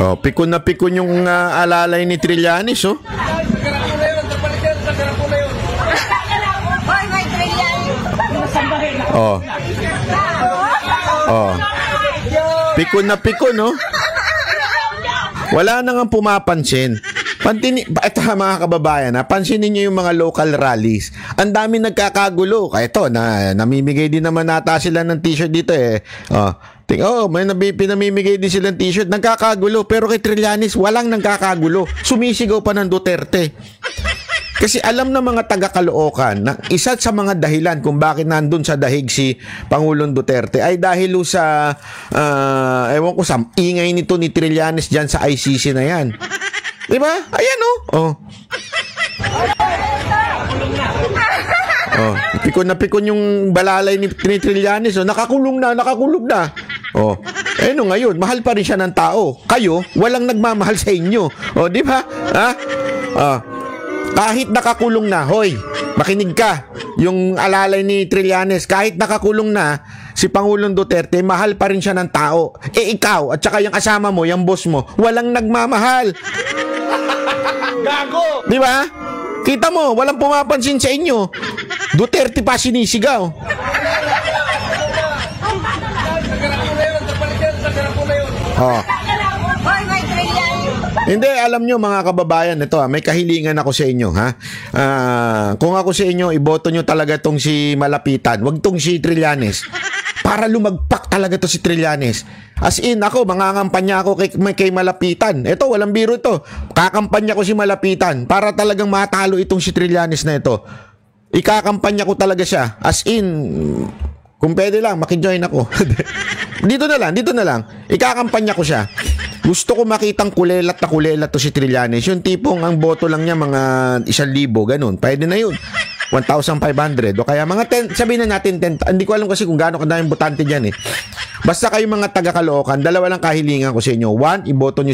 Pikon na pikon yung alalay ni Trillanes, Pikon na pikon, Wala na nga pumapansin. Ito mga kababayan, pansinin niyo yung mga local rallies. Ang dami nagkakagulo. Ito, namimigay din naman nata sila ng t-shirt dito eh. May pinamimigay din silang t-shirt. Nagkakagulo. Pero kay Trillanes, walang nagkakagulo. Sumisigaw pa ng Duterte. Kasi alam ng mga taga-Caloocan na isa sa mga dahilan kung bakit nandun sa dahig si Pangulong Duterte ay dahil sa ewan ko sa ingay nito ni Trillanes dyan sa ICC na yan. Diba? Ayan pikon na pikon yung balalay ni Trillanes. Nakakulong na. Ngayon, mahal pa rin siya ng tao. Kayo, walang nagmamahal sa inyo. Di ba? Kahit nakakulong na, hoy, makinig ka, yung alalay ni Trillanes, kahit nakakulong na si Pangulong Duterte, mahal pa rin siya ng tao. Ikaw, at saka yung kasama mo, yung boss mo, walang nagmamahal. Gago! Di ba? Kita mo, walang pumapansin sa inyo. Duterte pa sinisigaw. Hindi, alam nyo mga kababayan, ito may kahilingan ako sa inyo, ha? Kung ako sa inyo, iboto nyo talaga tong si Malapitan, wag tong si Trillanes. Para lumagpak talaga to si Trillanes. As in, ako, mangangampanya ako kay Malapitan. Ito, walang biro ito. Kakampanya ko si Malapitan para talagang matalo itong si Trillanes na ito. Ikakampanya ko talaga siya. As in, kung pwede lang, makijoin ako. Dito na lang. Ikakampanya ko siya. Gusto ko makitang kulelat to si Trillanes. Yung tipong ang boto lang niya mga 1,000, ganun. Pwede na yun. 1,500 o kaya mga 10, sabihin na natin 10. Hindi ko alam kasi kung gaano kadaming botante diyan eh. Basta kayo mga taga-Caloocan, dalawa lang kahilingan ko sa inyo. 1, iboto niyo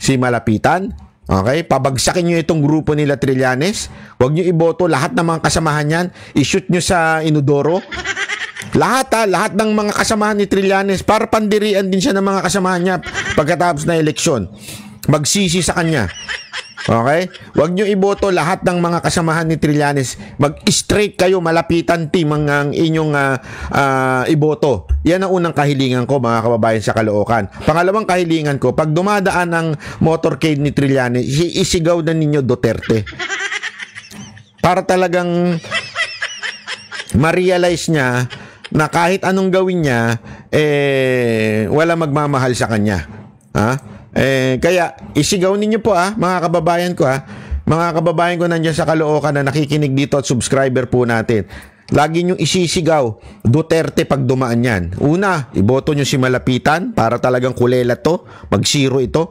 si Malapitan. Okay? Pabagsakin niyo itong grupo nila Trillanes. Huwag niyo iboto lahat ng mga kasamahan niyan. I-shoot niyo sa inodoro. Lahat ng mga kasamahan ni Trillanes para pandirian din siya ng mga kasamahan niya pagkatapos na eleksyon. Magsisi sa kanya. Okay? Huwag nyo iboto lahat ng mga kasamahan ni Trillanes. Mag-straight kayo, Malapitan team ang inyong iboto. Yan ang unang kahilingan ko, mga kababayan sa Caloocan. Pangalawang kahilingan ko, pag dumadaan ang motorcade ni Trillanes, isigaw na ninyo Duterte. Para talagang ma-realize niya na kahit anong gawin niya, wala magmamahal sa kanya. Kaya isigaw ninyo po mga kababayan ko mga kababayan ko nandiyan sa Caloocan na nakikinig dito at subscriber po natin. Lagi nyo isisigaw Duterte pag dumaan yan. Una, iboto nyo si Malapitan para talagang kulela to, mag-zero ito.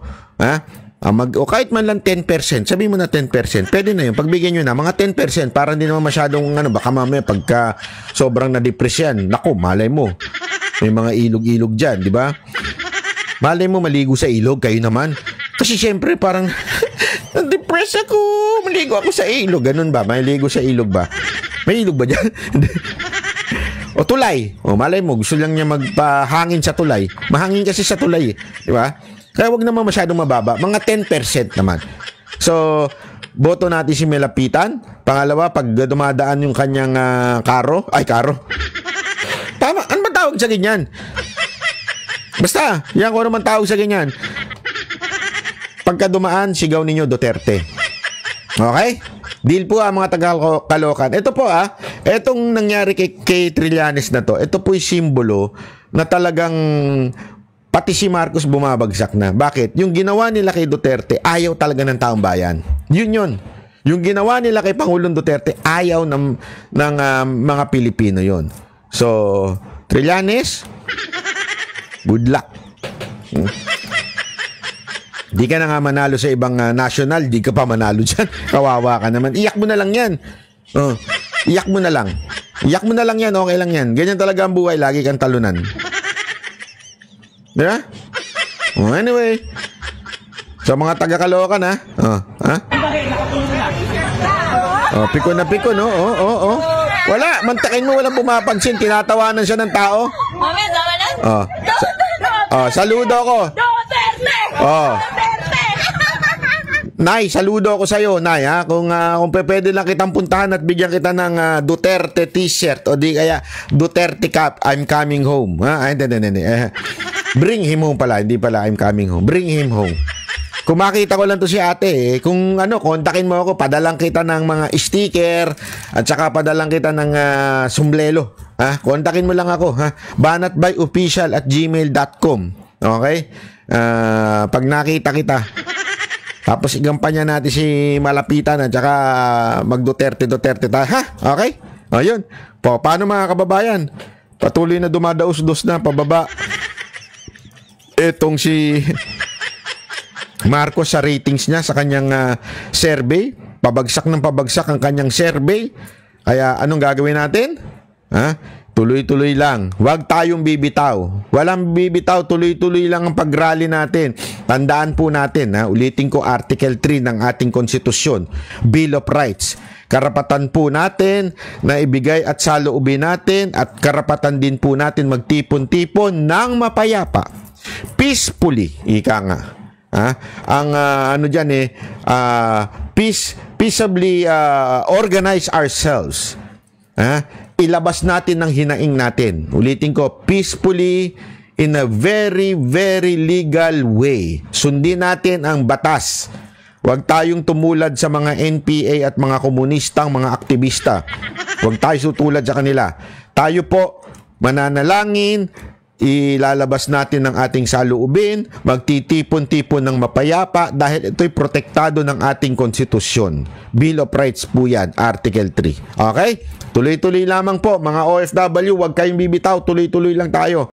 O kahit man lang 10%, sabihin mo na 10%, pwede na yun, pagbigyan nyo na mga 10% para hindi naman masyadong baka mamaya pagka sobrang na-depress yan, naku, malay mo may mga ilog-ilog dyan, di ba? Malay mo maligo sa ilog, kayo naman kasi syempre parang na-depress ako, maligo ako sa ilog, ganun ba? Maligo sa ilog ba? May ilog ba dyan? O tulay, malay mo gusto lang niya magpahangin sa tulay, mahangin kasi sa tulay, di ba? Kaya wag naman masyadong mababa. Mga 10% naman. So, boto natin si Malapitan. Pangalawa, pag dumadaan yung kanyang karo. Tama. Ano ba tawag sa ganyan? Basta, yan ko naman tawag sa ganyan. Pagka dumaan, sigaw ninyo Duterte. Okay? Deal po mga taga-Caloocan. Ito po etong nangyari kay Trillanes na to. Ito po yung simbolo na talagang pati si Marcos bumabagsak na. Bakit? Yung ginawa nila kay Duterte, ayaw talaga ng taong bayan. Yun. Yung ginawa nila kay Pangulong Duterte, ayaw ng mga Pilipino yon. So, Trillanes, good luck. Di ka na nga manalo sa ibang national, di ka pa manalo dyan. Kawawa ka naman. Iyak mo na lang yan. Iyak mo na lang. Iyak mo na lang yan, okay lang yan. Ganyan talaga ang buhay, lagi kang talunan. Diba? Anyway. Sa mga taga-Caloocan pikon na pikon, Wala, mantakin mo, walang pumapansin. Tinatawanan siya ng tao. Saludo ako. Nay, saludo ako sa'yo, Nay, kung pwede lang kitang puntahan at bigyan kita ng Duterte t-shirt o di kaya Duterte cap, I'm coming home. Hindi. Bring him home pala, hindi pala I'm coming home. Bring him home. kung makita ko lang to si ate, kung kontakin mo ako, padalang kita ng mga sticker at saka padalang kita ng sombrero. Kontakin mo lang ako, banatbyofficial@gmail.com. Okay? Pag nakita kita, tapos igampanya natin si Malapitan at saka mag-Duterte tayo. Okay? O yun. Paano mga kababayan? Patuloy na dumadaos-dos na pababa. Etong si Marcos sa ratings niya sa kanyang survey. Pabagsak ng pabagsak ang kanyang survey. Kaya anong gagawin natin? Tuloy-tuloy lang. Huwag tayong bibitaw. Walang bibitaw, tuloy-tuloy lang ang pag-rally natin. Tandaan po natin, ulitin ko Article 3 ng ating konstitusyon, Bill of Rights. Karapatan po natin na ibigay at saloobin natin at karapatan din po natin magtipon-tipon ng mapayapa. Peacefully, ika nga. Peaceably organize ourselves. Ilabas natin ng hinaing natin. Ulitin ko, peacefully, in a very, very legal way. Sundin natin ang batas. Huwag tayong tumulad sa mga NPA at mga komunistang mga aktivista. Huwag tayo tutulad sa kanila. Tayo po, mananalangin, ilalabas natin ng ating saloobin, magtitipon-tipon ng mapayapa dahil ito'y protektado ng ating konstitusyon. Bill of Rights po yan, Article 3. Okay? Tuloy-tuloy lamang po, mga OFW, huwag kayong bibitaw, tuloy-tuloy lang tayo.